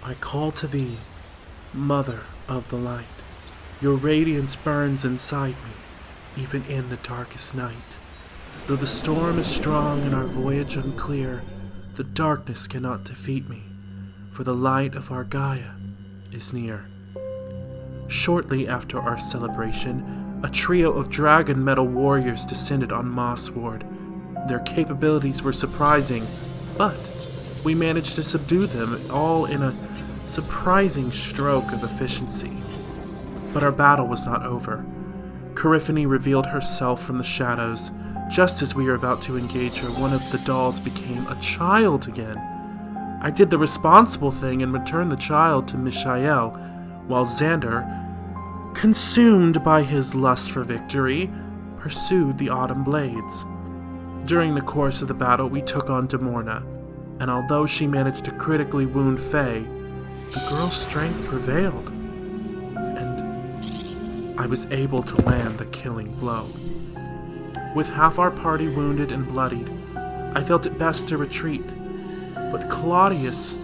I call to thee, Mother of the Light. Your radiance burns inside me, even in the darkest night. Though the storm is strong and our voyage unclear, the darkness cannot defeat me, for the light of our Gaia is near. Shortly after our celebration, a trio of dragon metal warriors descended on Mossward. Their capabilities were surprising, but we managed to subdue them all in a surprising stroke of efficiency. But our battle was not over. Coryphony revealed herself from the shadows. Just as we were about to engage her, one of the dolls became a child again. I did the responsible thing and returned the child to Mishael, while Xander, consumed by his lust for victory, pursued the Autumn Blades. During the course of the battle, we took on Demorna, and although she managed to critically wound Faye, the girl's strength prevailed, and I was able to land the killing blow. With half our party wounded and bloodied, I felt it best to retreat, but Claudius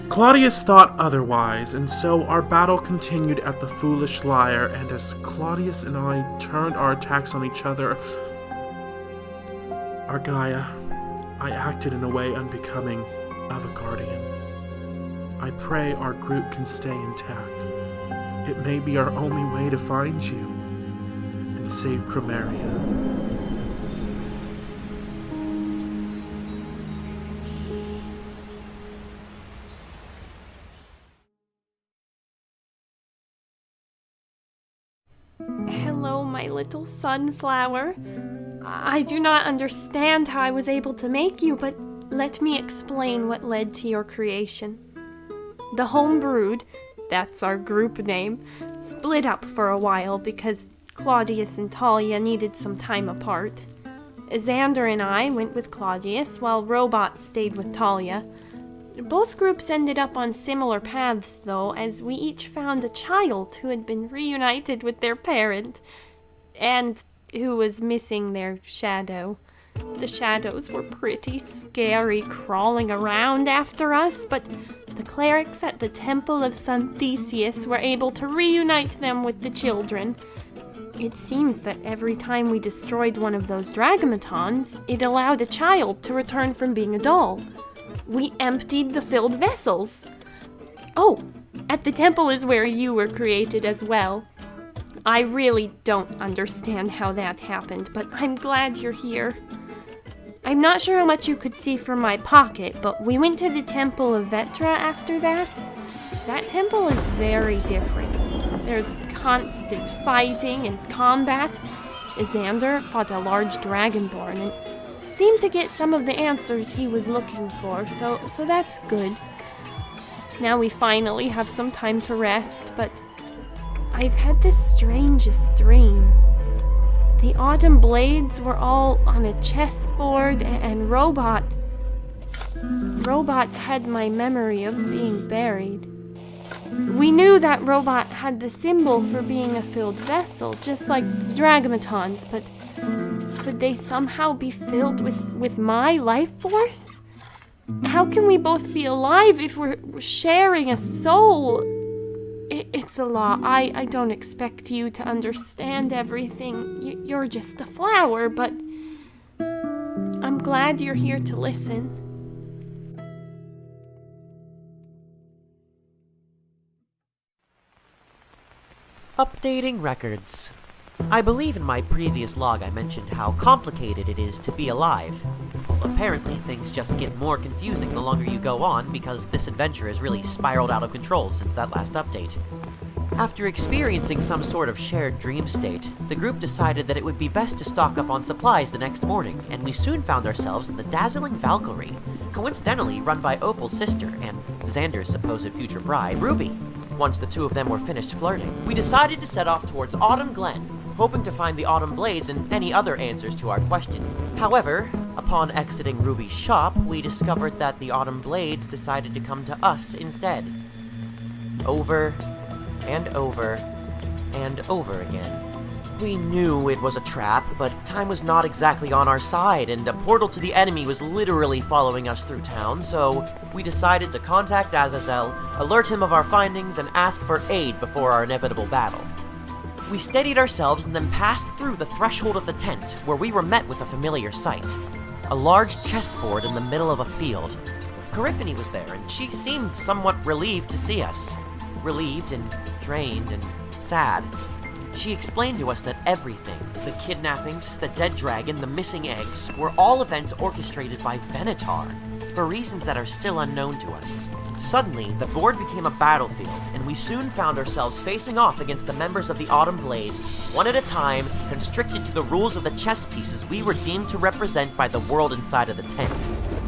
thought otherwise, and so our battle continued at the Foolish Lyre, and as Claudius and I turned our attacks on each other, our Gaia, I acted in a way unbecoming of a guardian. I pray our group can stay intact. It may be our only way to find you and save Chromaria. Hello, my little sunflower. I do not understand how I was able to make you, but let me explain what led to your creation. The Homebrood, that's our group name, split up for a while because Claudius and Talia needed some time apart. Xander and I went with Claudius, while Robot stayed with Talia. Both groups ended up on similar paths, though, as we each found a child who had been reunited with their parent, and who was missing their shadow. The shadows were pretty scary, crawling around after us, but the clerics at the Temple of Sun Theseus were able to reunite them with the children. It seems that every time we destroyed one of those Dragamatons, it allowed a child to return from being a doll. We emptied the filled vessels. Oh, at the temple is where you were created as well. I really don't understand how that happened, but I'm glad you're here. I'm not sure how much you could see from my pocket, but we went to the Temple of Vetra after that. That temple is very different. There's constant fighting and combat. Xander fought a large dragonborn and seemed to get some of the answers he was looking for, so that's good. Now we finally have some time to rest, but I've had the strangest dream. The Autumn Blades were all on a chessboard, and Robot had my memory of being buried. We knew that Robot had the symbol for being a filled vessel, just like the Dragamatons, but could they somehow be filled with my life force? How can we both be alive if we're sharing a soul? It's a law. I don't expect you to understand everything. You're just a flower, but I'm glad you're here to listen. Updating records. I believe in my previous log I mentioned how complicated it is to be alive. Well, apparently things just get more confusing the longer you go on because this adventure has really spiraled out of control since that last update. After experiencing some sort of shared dream state, the group decided that it would be best to stock up on supplies the next morning, and we soon found ourselves in the dazzling Valkyrie, coincidentally run by Opal's sister and Xander's supposed future bride, Ruby. Once the two of them were finished flirting, we decided to set off towards Autumn Glen, hoping to find the Autumn Blades and any other answers to our questions. However, upon exiting Ruby's shop, we discovered that the Autumn Blades decided to come to us instead. Over and over and over again. We knew it was a trap, but time was not exactly on our side, and a portal to the enemy was literally following us through town, so we decided to contact Azazel, alert him of our findings, and ask for aid before our inevitable battle. We steadied ourselves and then passed through the threshold of the tent, where we were met with a familiar sight. A large chessboard in the middle of a field. Coryphony was there, and she seemed somewhat relieved to see us. Relieved and drained and sad. She explained to us that everything, the kidnappings, the dead dragon, the missing eggs, were all events orchestrated by Venator, for reasons that are still unknown to us. Suddenly, the board became a battlefield, and we soon found ourselves facing off against the members of the Autumn Blades, one at a time, constricted to the rules of the chess pieces we were deemed to represent by the world inside of the tent.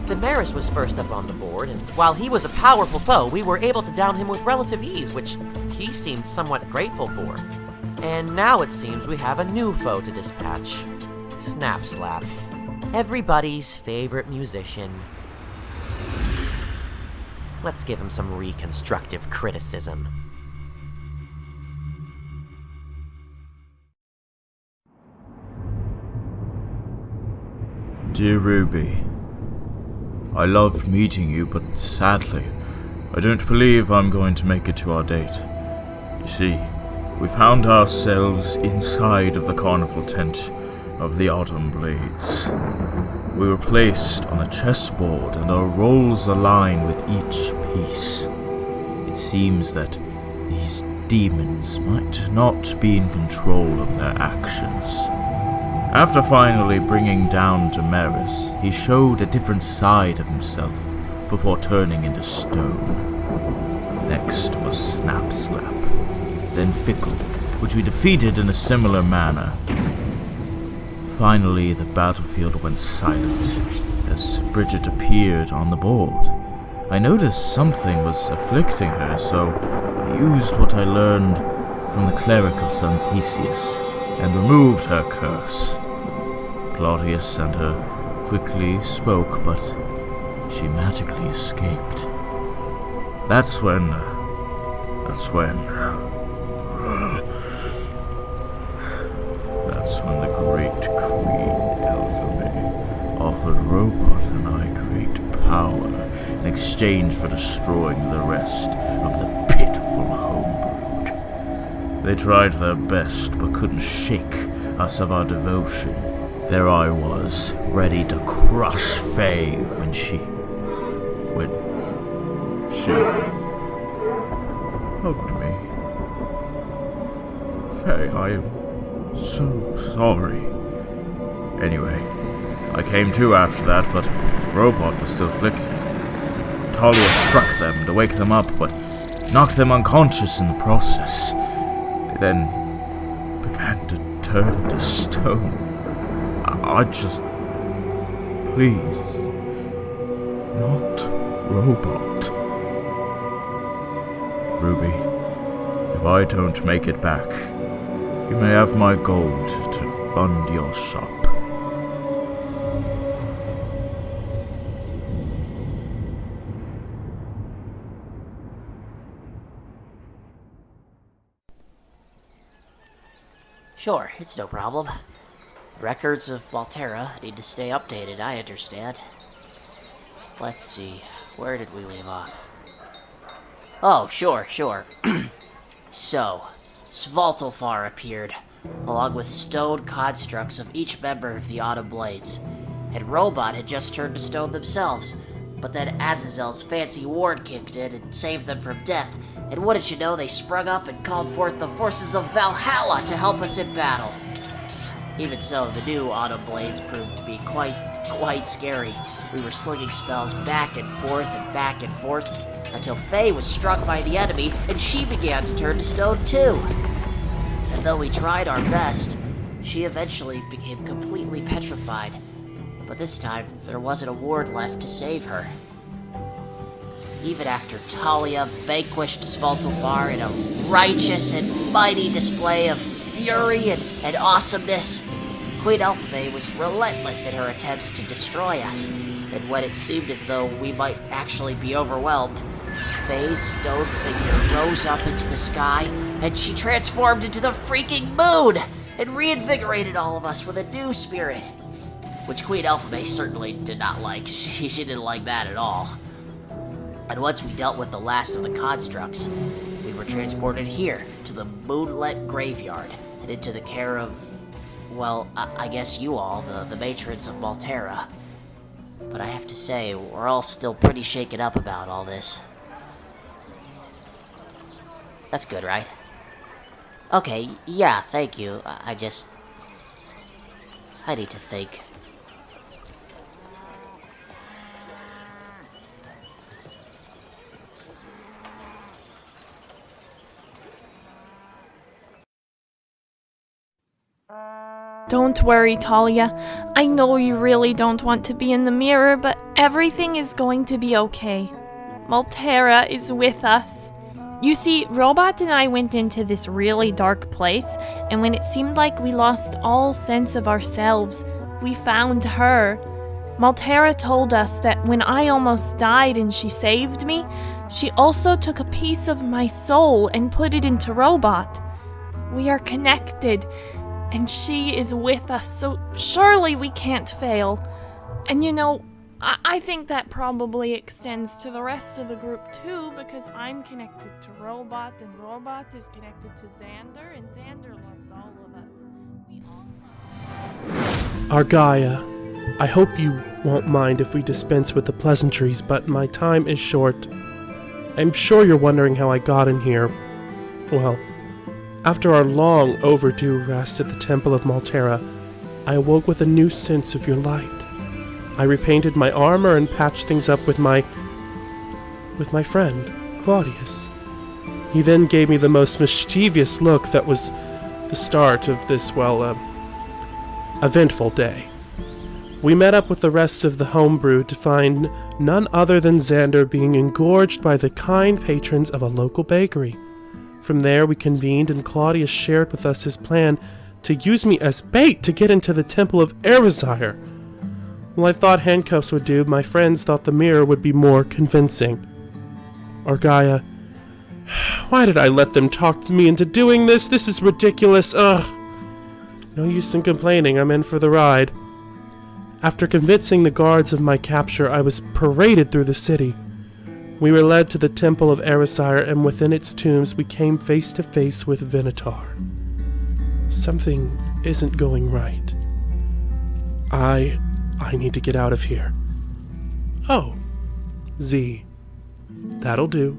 Damaris was first up on the board, and while he was a powerful foe, we were able to down him with relative ease, which he seemed somewhat grateful for. And now it seems we have a new foe to dispatch. Snap Slap. Everybody's favorite musician. Let's give him some reconstructive criticism. Dear Ruby, I loved meeting you, but sadly, I don't believe I'm going to make it to our date. You see, we found ourselves inside of the carnival tent of the Autumn Blades. We were placed on a chessboard, and our roles align with each piece. It seems that these demons might not be in control of their actions. After finally bringing down Damaris, he showed a different side of himself before turning into stone. Next was Snap Slap, then Fickle, which we defeated in a similar manner. Finally, the battlefield went silent as Bridget appeared on the board. I noticed something was afflicting her, so I used what I learned from the cleric of Sun Theseus and removed her curse. Claudius and her quickly spoke, but she magically escaped. That's when the great Queen Elphame offered Robot and I great power in exchange for destroying the rest of the pitiful homebrood. They tried their best but couldn't shake us of our devotion. There I was, ready to crush Faye when she hugged me. Faye, I am so sorry. Anyway, I came to after that, but Robot was still afflicted. Talia struck them to wake them up, but knocked them unconscious in the process. They then began to turn into stone. Please, not Robot. Ruby, if I don't make it back, you may have my gold to fund your shop. Sure, it's no problem. Records of Walterra need to stay updated, I understand. Let's see, where did we leave off? Oh, sure. So, Svaltolfar appeared, along with stone constructs of each member of the Autumn Blades. And Robot had just turned to stone themselves, but then Azazel's fancy ward kicked in and saved them from death, and wouldn't you know, they sprung up and called forth the forces of Valhalla to help us in battle. Even so, the new Autumn Blades proved to be quite scary. We were slinging spells back and forth, until Faye was struck by the enemy, and she began to turn to stone too. And though we tried our best, she eventually became completely petrified. But this time, there wasn't a ward left to save her. Even after Talia vanquished Svaltolfar in a righteous and mighty display of fury and awesomeness, Queen Elphame was relentless in her attempts to destroy us, and when it seemed as though we might actually be overwhelmed, Faye's stone figure rose up into the sky, and she transformed into the freaking moon! and reinvigorated all of us with a new spirit. Which Queen Elphaba certainly did not like. She didn't like that at all. And once we dealt with the last of the constructs, we were transported here, to the Moonlit Graveyard, and into the care of, well, I guess you all, the matrons of Maltera. But I have to say, we're all still pretty shaken up about all this. That's good, right? Okay, yeah, thank you. I need to think. Don't worry, Talia. I know you really don't want to be in the mirror, but everything is going to be okay. Maltera is with us. You see, Robot and I went into this really dark place, and when it seemed like we lost all sense of ourselves, we found her. Maltera told us that when I almost died and she saved me, she also took a piece of my soul and put it into Robot. We are connected, and she is with us, so surely we can't fail. And you know, I think that probably extends to the rest of the group too, because I'm connected to Robot, and Robot is connected to Xander, and Xander loves all of us. We all love Argaia, I hope you won't mind if we dispense with the pleasantries, but my time is short. I'm sure you're wondering how I got in here. Well, after our long overdue rest at the Temple of Maltera, I awoke with a new sense of your light. I repainted my armor and patched things up with my friend, Claudius. He then gave me the most mischievous look that was the start of this, eventful day. We met up with the rest of the homebrew to find none other than Xander being engorged by the kind patrons of a local bakery. From there, we convened, and Claudius shared with us his plan to use me as bait to get into the Temple of Erisire. While I thought handcuffs would do, my friends thought the mirror would be more convincing. Argaia, why did I let them talk me into doing this? This is ridiculous. Ugh. No use in complaining, I'm in for the ride. After convincing the guards of my capture, I was paraded through the city. We were led to the Temple of Erisire, and within its tombs we came face to face with Venator. Something isn't going right. I need to get out of here. Oh, Z. That'll do.